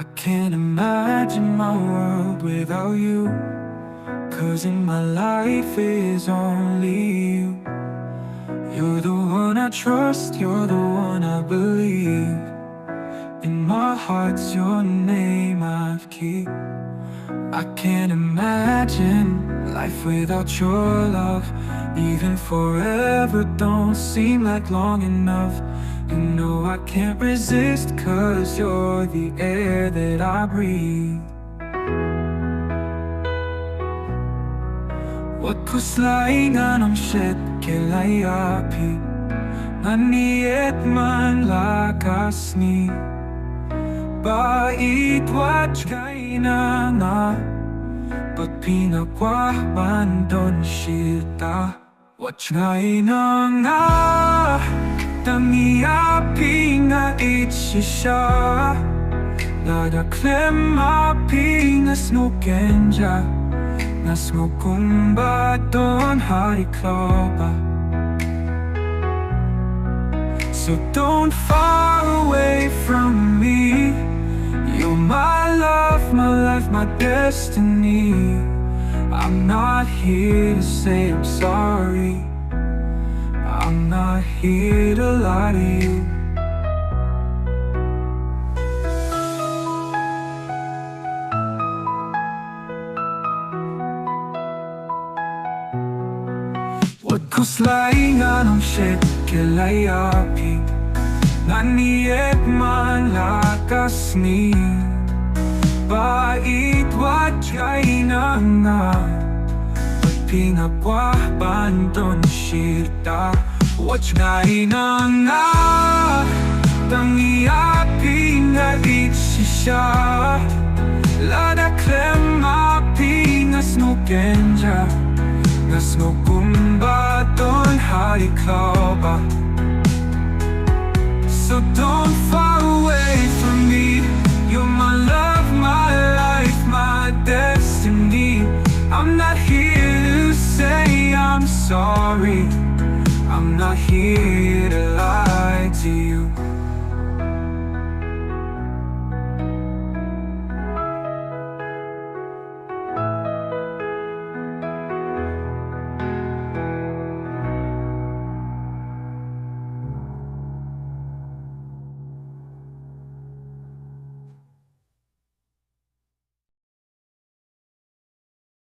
I can't imagine my world without you, 'cause in my life is only you. You're the one I trust, you're the one I believe. In my heart's your name I've keep. I can't imagine life without your love. Even forever don't seem like long enough. You know I can't resist, 'cause you're the air that I breathe. Wagkuslaingan ang shit kilayapi, Naniet man lakas ni Bait watch kay na nga Pag pinagwahman doon shita Watch ngay na nga Tangiapi nga itshisa Lada klemapi nga snukenja Nga smukumba doon hari kloba. So don't far away from me. You're my love, my life, my destiny. I'm not here to say I'm sorry. I'm not here to lie to you. Wagkuslaingan ang shit kilayapi, Naniet man lakas ni Bait watch kay na nga Pag pinagwahban doon shita Watch ngay na nga Tangiapi nga itshisa Lada klemapi nga snukenja Nga snukumba doon hari kloba. So don't far away from me. You're my love, my life, my destiny. I'm not here to say I'm sorry. I'm not here to lie to you.